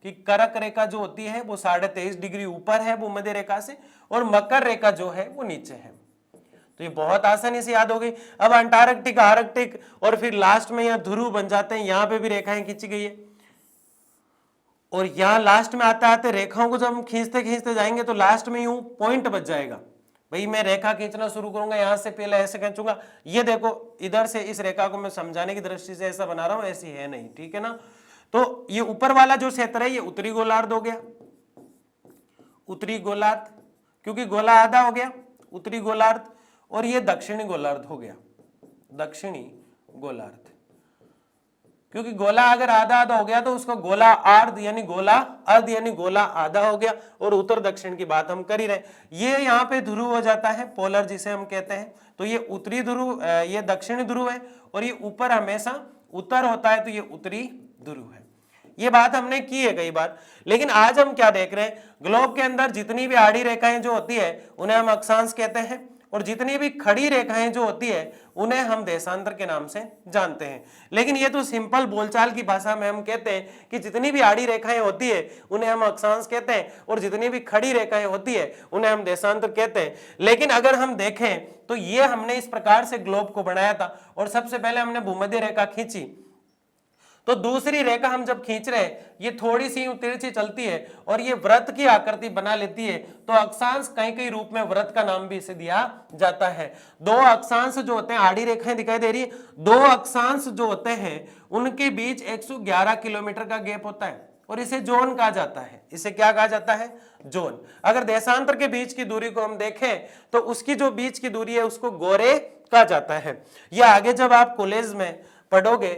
कि करक रेखा जो होती है वो 23.5 डिग्री ऊपर है भूमध्य रेखा से, और मकर रेखा जो है वो नीचे है। तो ये बहुत आसानी से याद हो गई। अब अंटार्कटिक, आर्कटिक, और फिर लास्ट में यहाँ ध्रुव बन जाते हैं, यहाँ पे भी रेखाएं खींची गई है। और यहाँ लास्ट में आते आते रेखाओं को जब हम खींचते खींचते जाएंगे तो लास्ट में यूं पॉइंट बच जाएगा। भाई मैं रेखा खींचना शुरू करूंगा, यहां से पहले ऐसे खींचूंगा, ये देखो इधर से इस रेखा को मैं समझाने की दृष्टि से ऐसा बना रहा हूं, ऐसी है नहीं, ठीक है ना। तो ये ऊपर वाला जो क्षेत्र है ये उत्तरी गोलार्ध हो गया, उत्तरी गोलार्ध, क्योंकि गोला आधा हो गया उत्तरी गोलार्ध, और ये दक्षिणी गोलार्ध हो गया, दक्षिणी गोलार्ध। क्योंकि गोला अगर आधा आधा हो गया तो उसका गोला अर्ध यानी गोला अर्ध यानी गोला आधा हो गया, और उत्तर दक्षिण की बात हम कर ही रहे। ये यहाँ पे ध्रुव हो जाता है, पोलर जिसे हम कहते हैं। तो ये उत्तरी ध्रुव, ये दक्षिणी ध्रुव है, और ये ऊपर हमेशा उत्तर होता है, तो ये उत्तरी ध्रुव है। ये बात हमने की है कई बार। लेकिन आज हम क्या देख रहे हैं, ग्लोब के अंदर जितनी भी आड़ी रेखाएं जो होती है उन्हें हम अक्षांश कहते हैं, और जितनी भी खड़ी रेखाएं जो होती है उन्हें हम देशांतर के नाम से जानते हैं। लेकिन ये तो सिंपल बोलचाल की भाषा में हम कहते हैं कि जितनी भी आड़ी रेखाएं होती है उन्हें हम अक्षांश कहते हैं, और जितनी भी खड़ी रेखाएं होती है उन्हें हम देशांतर कहते हैं। लेकिन अगर हम देखें तो ये हमने इस प्रकार से ग्लोब को बनाया था, और सबसे पहले हमने भूमध्य रेखा खींची, तो दूसरी रेखा हम जब खींच रहे हैं ये थोड़ी सी तिरछी चलती है और ये वृत्त की आकृति बना लेती है, तो अक्षांश कई कई रूप में वृत्त का नाम भी इसे दिया जाता है। दो अक्षांश जो होते हैं, आड़ी रेखाएं दिखाई दे रही है, दो अक्षांश जो होते हैं उनके बीच 111 किलोमीटर का गैप होता है, और इसे जोन कहा जाता है। इसे क्या कहा जाता है, जोन। अगर देशांतर के बीच की दूरी को हम देखें तो उसकी जो बीच की दूरी है उसको गोरे कहा जाता है। यह आगे जब आप कॉलेज में पढ़ोगे,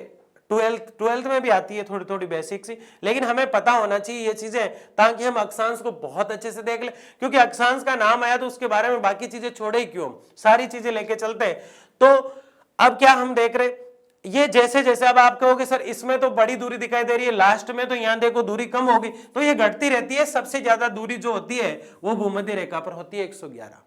ट्वेल्थ में भी आती है थोड़ी थोड़ी बेसिक सी, लेकिन हमें पता होना चाहिए ये चीजें, ताकि हम अक्षांश को बहुत अच्छे से देख लें। क्योंकि अक्षांश का नाम आया तो उसके बारे में बाकी चीजें छोड़े ही क्यों, सारी चीजें लेके चलते हैं। तो अब क्या हम देख रहे, ये जैसे जैसे अब आप कहोगे सर इसमें तो बड़ी दूरी दिखाई दे रही है, लास्ट में तो यहां देखो दूरी कम होगी, तो ये घटती रहती है। सबसे ज्यादा दूरी जो होती है वो भूमध्य रेखा पर होती है, 111।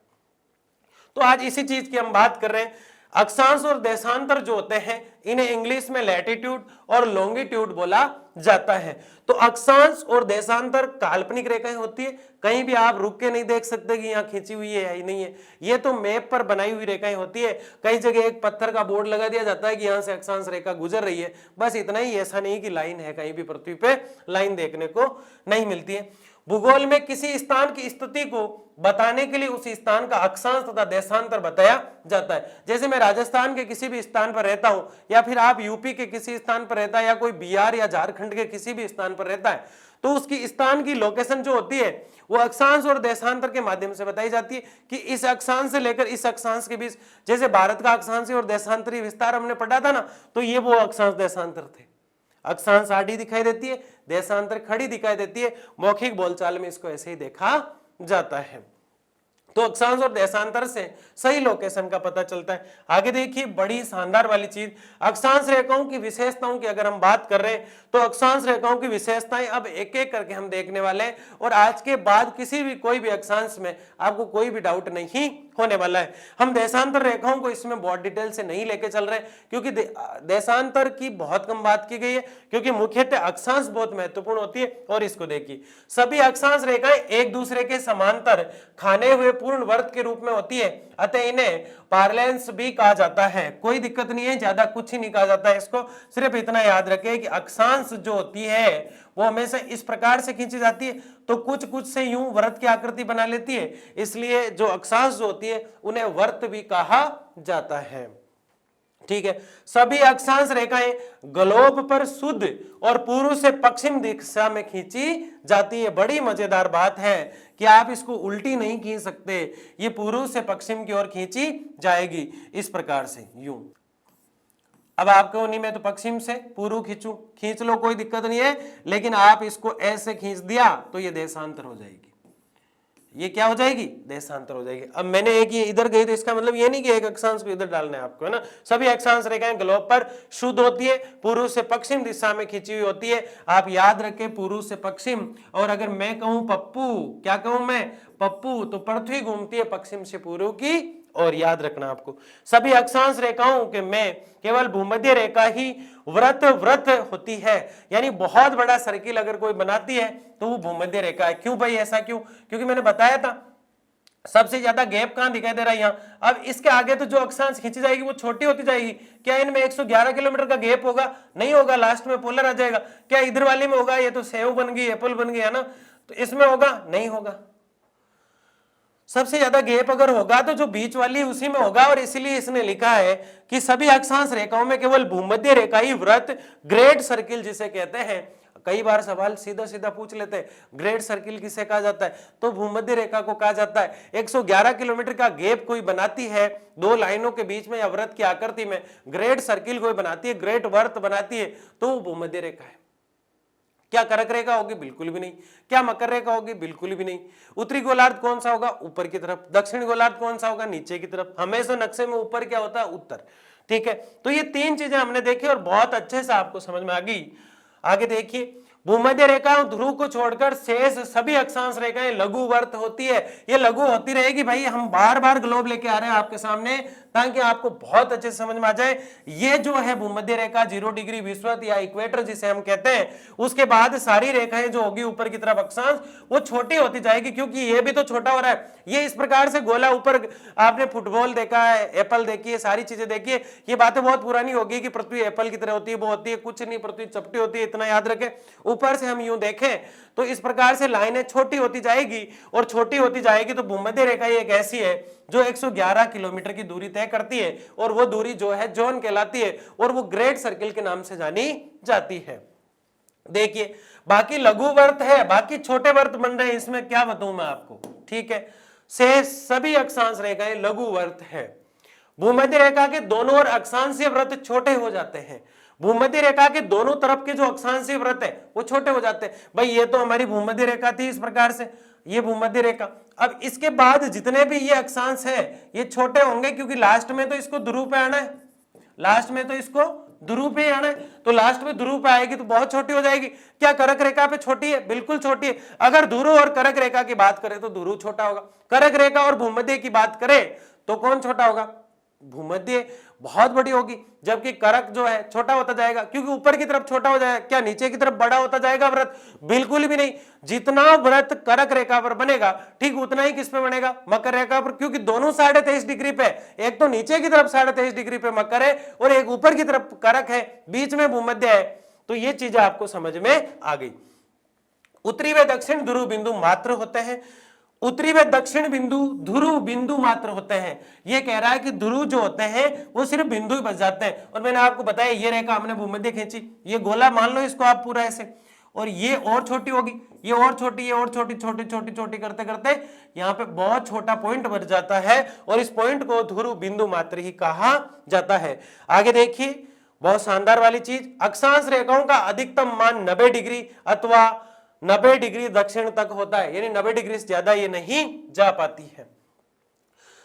तो आज इसी चीज की हम बात कर रहे हैं। अक्षांश और देशांतर जो होते हैं इन्हें इंग्लिश में लैटिट्यूड और लॉन्गिट्यूड बोला जाता है। तो अक्षांश और देशांतर काल्पनिक रेखाएं होती है, कहीं भी आप रुक के नहीं देख सकते कि यहाँ खींची हुई है या नहीं है, ये तो मैप पर बनाई हुई रेखाएं होती है। कई जगह एक पत्थर का बोर्ड लगा दिया जाता है कि यहाँ से अक्षांश रेखा गुजर रही है, बस इतना ही, ऐसा नहीं कि लाइन है, कहीं भी पृथ्वी पे लाइन देखने को नहीं मिलती है। भूगोल में किसी स्थान की स्थिति को बताने के लिए उस स्थान का अक्षांश तथा देशांतर बताया जाता है। जैसे मैं राजस्थान के किसी भी स्थान पर रहता हूं, या फिर आप यूपी के किसी स्थान पर रहता है, या कोई बिहार या झारखंड के किसी भी स्थान पर रहता है, तो उसकी स्थान की लोकेशन जो होती है वो अक्षांश और देशांतर के माध्यम से बताई जाती है कि इस अक्षांश से लेकर इस अक्षांश के बीच, जैसे भारत का अक्षांशीय और देशांतरीय विस्तार हमने पढ़ा था ना, तो ये वो अक्षांश देशांतर थे। अक्षांश आड़ी दिखाई देती है, देशांतर खड़ी दिखाई देती है। मौखिक बोलचाल में इसको ऐसे ही देखा जाता है। तो अक्षांश और देशांतर से सही लोकेशन का पता चलता है। आगे देखिए बड़ी शानदार वाली चीज, अक्षांश रेखाओं की विशेषताओं की अगर हम बात कर रहे हैं तो अक्षांश रेखाओं की विशेषताएं अब एक एक करके हम देखने वाले हैं और आज के बाद किसी भी कोई भी अक्षांश में आपको कोई भी डाउट नहीं होने वाला है। हम देशांतर रेखाओं को इसमें बहुत डिटेल से नहीं लेके चल रहे क्योंकि देशांतर की बहुत कम बात की गई है, क्योंकि मुख्यतः अक्षांश बहुत महत्वपूर्ण होती है। और इसको देखिए, सभी अक्षांश रेखाएं एक दूसरे के समांतर खाने हुए पूर्ण वर्त के रूप में होती है, अतः इन्हें पैरेलल्स भी कहा जाता है। कोई दिक्कत नहीं है, ज्यादा कुछ ही नहीं कहा जाता है इसको, सिर्फ इतना याद रखें कि अक्षांश जो होती है वो हमेशा इस प्रकार से खींची जाती है, तो कुछ कुछ से यूं वर्त की आकृति बना लेती है, इसलिए जो अक्षांश जो होती है उन्हें वर्त भी कहा जाता है। ठीक है, सभी अक्षांश रेखाएं ग्लोब पर शुद्ध और पूर्व से पश्चिम दिशा में खींची जाती है। बड़ी मजेदार बात है कि आप इसको उल्टी नहीं खींच सकते, ये पूर्व से पश्चिम की ओर खींची जाएगी इस प्रकार से यूं। अब आपको नहीं, मैं तो पश्चिम से पूर्व खींचू, खींच लो कोई दिक्कत नहीं है, लेकिन आप इसको ऐसे खींच दिया तो ये देशांतर हो जाएगी। ये क्या हो जाएगी? देशांतर हो जाएगी। अब मैंने एक ये इधर गई तो इसका मतलब ये नहीं कि एक अक्षांश को इधर डालना है आपको, है ना। सभी अक्षांश रेखाएं ग्लोब पर शुद्ध होती है, पूर्व से पश्चिम दिशा में खींची हुई होती है। आप याद रखें पूर्व से पश्चिम। और अगर मैं कहूं पप्पू, क्या कहूं मैं? पप्पू, तो पृथ्वी घूमती है पश्चिम से पूर्व की। और याद रखना आपको, सभी अक्षांश रेखाओं के में केवल भूमध्य रेखा ही वृत्त होती है, यानी बहुत बड़ा सर्किल अगर कोई बनाती है तो वो भूमध्य रेखा है। क्यों भाई, ऐसा क्यों? क्योंकि मैंने बताया था सबसे ज्यादा गैप कहां दिखाई दे रहा है, यहाँ। अब इसके आगे तो जो अक्षांश खींची जाएगी वो छोटी होती जाएगी। क्या इनमें 111 किलोमीटर का गैप होगा? नहीं होगा, लास्ट में पोलर आ जाएगा। क्या इधर वाले में होगा? ये तो सेव बन गई, एप्पल बन गई, है ना। तो इसमें होगा? नहीं होगा। सबसे ज्यादा गैप अगर होगा तो जो बीच वाली उसी में होगा, और इसीलिए इसने लिखा है कि सभी अक्षांश रेखाओं में केवल भूमध्य रेखा ही वृत्त, ग्रेट सर्किल जिसे कहते हैं। कई बार सवाल सीधा सीधा पूछ लेते हैं, ग्रेट सर्किल किसे कहा जाता है? तो भूमध्य रेखा को कहा जाता है। 111 किलोमीटर का गैप कोई बनाती है दो लाइनों के बीच में या वृत्त की आकृति में, ग्रेट सर्किल कोई बनाती है, ग्रेट वर्त बनाती है, तो वो भूमध्य रेखा है। क्या कर्क रेखा होगी? बिल्कुल भी नहीं। क्या मकर रेखा होगी? बिल्कुल भी नहीं। उत्तरी गोलार्ध कौन सा होगा? ऊपर की तरफ। दक्षिण गोलार्ध कौन सा होगा? नीचे की तरफ। हमेशा नक्शे में ऊपर क्या होता है? उत्तर। ठीक है, तो ये तीन चीजें हमने देखी और बहुत अच्छे से आपको समझ में आ गई। आगे देखिए, भूमध्य रेखा ध्रुव को छोड़कर शेष सभी अक्षांश रेखाएं लघुवर्त होती है। ये लघु होती रहेगी भाई, हम बार बार ग्लोब लेके आ रहे हैं आपके सामने ताकि आपको बहुत अच्छे से समझ में आ जाए। ये जो है भूमध्य रेखा 0 डिग्री विषुवत या इक्वेटर जिसे हम कहते हैं, उसके बाद सारी रेखाएं जो होगी ऊपर की तरफ अक्षांश वो छोटी होती जाएगी, क्योंकि ये भी तो छोटा हो रहा है। ये इस प्रकार से गोला ऊपर, आपने फुटबॉल देखा है, एप्पल देखी है, सारी चीजें देखी है। ये बातें बहुत पुरानी होगी कि पृथ्वी एप्पल की तरह होती है, वो होती है कुछ नहीं, पृथ्वी चपटी होती है, इतना याद रखें। ऊपर से हम यूं देखें तो इस प्रकार से लाइनें छोटी होती जाएगी और छोटी होती जाएगी, तो भूमध्य रेखा एक ऐसी है जो 111 किलोमीटर की दूरी तय करती है, और वो दूरी जो है जोन कहलाती है, और वो ग्रेट सर्किल के नाम से जानी जाती है। देखिए, बाकी लघु वर्त है, बाकी छोटे वर्त बन रहे हैं, इसमें क्या बताऊं मैं आपको। ठीक है, से सभी अक्षांश रेखाएं लघु वर्त है। भूमध्य रेखा के दोनों ओर अक्षांशीय वृत्त छोटे हो जाते हैं। भूमध्य रेखा के दोनों तरफ के जो अक्षांशीय वृत्त है वो छोटे हो जाते हैं। भाई ये तो हमारी भूमध्य रेखा थी इस प्रकार से, ये भूमध्य रेखा। अब इसके बाद जितने भी ये अक्षांश है ये छोटे होंगे, क्योंकि लास्ट में तो इसको ध्रुव पे आना है, लास्ट में तो इसको ध्रुव पे आना है, तो लास्ट में ध्रुव पे आएगी तो बहुत छोटी हो जाएगी। क्या कर्क रेखा पे छोटी है? बिल्कुल छोटी है। अगर ध्रुव और कर्क रेखा की बात करें तो ध्रुव छोटा होगा, कर्क रेखा और भूमध्य की बात करें तो कौन छोटा होगा? भूमध्य बहुत बड़ी होगी, जबकि कर्क जो है छोटा होता जाएगा, क्योंकि ऊपर की तरफ छोटा हो जाएगा। क्या नीचे की तरफ बड़ा होता जाएगा व्रत? बिल्कुल भी नहीं। जितना व्रत कर्क रेखा पर बनेगा ठीक उतना ही किस पे बनेगा? मकर रेखा पर, क्योंकि दोनों 23.5 डिग्री पे, एक तो नीचे की तरफ 23.5 डिग्री पे मकर है और एक ऊपर की तरफ कर्क है, बीच में भूमध्य है। तो ये चीजें आपको समझ में आ गई। उत्तरी व दक्षिण ध्रुव बिंदु मात्र होते हैं, उत्तरी व दक्षिण बिंदु ध्रुव बिंदु मात्र होते हैं। ये कह रहा है कि ध्रुव जो होते हैं वो सिर्फ बिंदु ही बच जाते हैं। और मैंने आपको बताया ये रेखा हमने भूमध्य खींची, ये गोला मान लो इसको आप पूरा ऐसे, और ये और छोटी होगी, ये और छोटी, ये और छोटी, छोटी छोटी छोटी करते करते यहाँ पे बहुत छोटा पॉइंट बन जाता है और इस पॉइंट को ध्रुव बिंदु मात्र ही कहा जाता है। आगे देखिए, बहुत शानदार वाली चीज, अक्षांश रेखाओं का अधिकतम मान 90 डिग्री अथवा 90 डिग्री दक्षिण तक होता है, यानी 90 डिग्री से ज्यादा ये नहीं जा पाती है।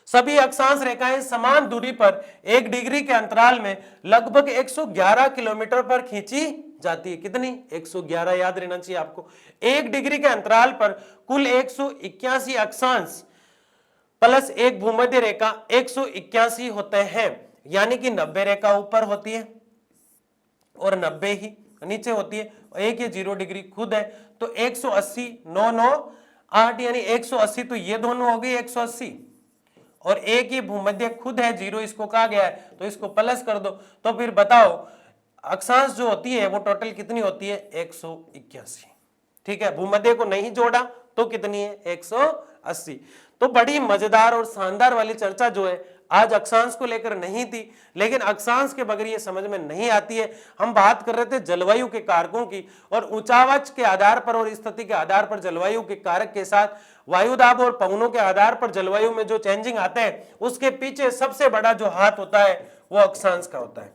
सभी अक्षांश रेखाएं समान दूरी पर 1 डिग्री के अंतराल में लगभग 111 किलोमीटर पर खींची जाती है। कितनी? 111, याद रहना चाहिए आपको। 1 डिग्री के अंतराल पर कुल 181 अक्षांश प्लस एक भूमध्य रेखा 181 होते हैं, यानी कि 90 रेखा ऊपर होती है और 90 ही नीचे होती है। एक ये 0 डिग्री खुद है, तो 180 9 9 8 यानी 180, तो ये दोनों हो गई 180 और एक ये भूमध्य खुद है 0, इसको कहा गया है, तो इसको प्लस कर दो। तो फिर बताओ अक्षांश जो होती है वो टोटल कितनी होती है? 181। ठीक है, भूमध्य को नहीं जोड़ा तो कितनी है? 180। तो बड़ी मजेदार और शानदार वाली चर्चा जो है आज अक्षांश को लेकर नहीं थी, लेकिन अक्षांश के बगैर ये समझ में नहीं आती है। हम बात कर रहे थे जलवायु के कारकों की, और ऊंचावाच के आधार पर और स्थिति के आधार पर जलवायु के कारक के साथ वायुदाब और पवनों के आधार पर जलवायु में जो चेंजिंग आते हैं उसके पीछे सबसे बड़ा जो हाथ होता है वो अक्षांश का होता है।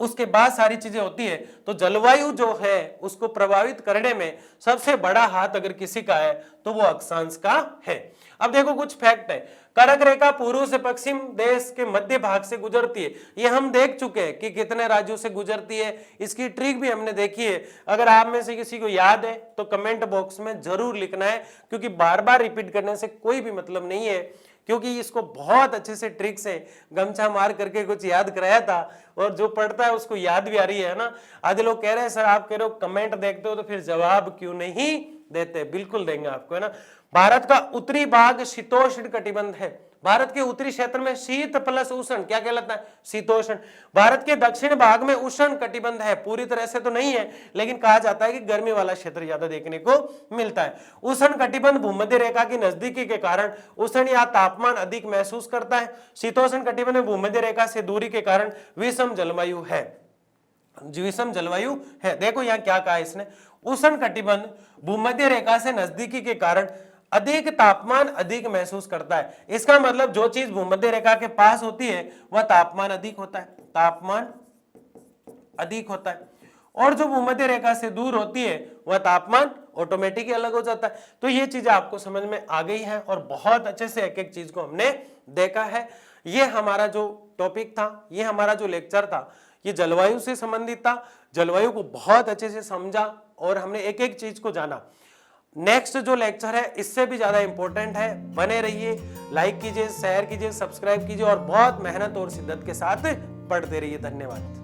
उसके बाद सारी चीजें होती है। तो जलवायु जो है उसको प्रभावित करने में सबसे बड़ा हाथ अगर किसी का है तो वो अक्षांश का है। अब देखो कुछ फैक्ट है। कर्क रेखा पूर्व से पश्चिम देश के मध्य भाग से गुजरती है, ये हम देख चुके हैं कि कितने राज्यों से गुजरती है, इसकी ट्रिक भी हमने देखी है। अगर आप में से किसी को याद है तो कमेंट बॉक्स में जरूर लिखना है, क्योंकि बार बार रिपीट करने से कोई भी मतलब नहीं है, क्योंकि इसको बहुत अच्छे से ट्रिक से गमछा मार करके कुछ याद कराया था और जो पढ़ता है उसको याद भी आ रही है ना। आधे लोग कह रहे हैं सर आप कह रहे हो कमेंट देखते हो तो फिर जवाब क्यों नहीं देते? बिल्कुल देंगे आपको, है ना। भारत का उत्तरी भाग शीतोष्ण कटिबंध है। भारत के उत्तरी क्षेत्र में शीत प्लस उष्ण क्या कहलाता है? शीतोष्ण। भारत के दक्षिण भाग में उष्ण कटिबंध है, पूरी तरह से तो नहीं है लेकिन कहा जाता है कि गर्मी वाला क्षेत्र ज्यादा देखने को मिलता है। उष्ण कटिबंध भूमध्य रेखा की नजदीकी के कारण उष्ण या तापमान अधिक महसूस करता है। शीतोष्ण कटिबंध में भूमध्य रेखा से दूरी के कारण विषम जलवायु है, विषम जलवायु है। देखो यहाँ क्या कहा इसने, उष्ण कटिबंध भूमध्य रेखा से नजदीकी के कारण अधिक तापमान अधिक महसूस करता है। इसका मतलब जो चीज भूमध्य रेखा के पास होती है वह तापमान अधिक होता है, तापमान अधिक होता है, और जो भूमध्य रेखा से दूर होती है वह तापमान ऑटोमेटिक अलग हो जाता है। तो ये चीज आपको समझ में आ गई है और बहुत अच्छे से एक एक चीज को हमने देखा है। ये हमारा जो टॉपिक था, ये हमारा जो लेक्चर था, ये जलवायु से संबंधित था। जलवायु को बहुत अच्छे से समझा और हमने एक एक चीज को जाना। नेक्स्ट जो लेक्चर है इससे भी ज्यादा इंपॉर्टेंट है, बने रहिए, लाइक कीजिए, शेयर कीजिए, सब्सक्राइब कीजिए और बहुत मेहनत और शिद्दत के साथ पढ़ते रहिए। धन्यवाद।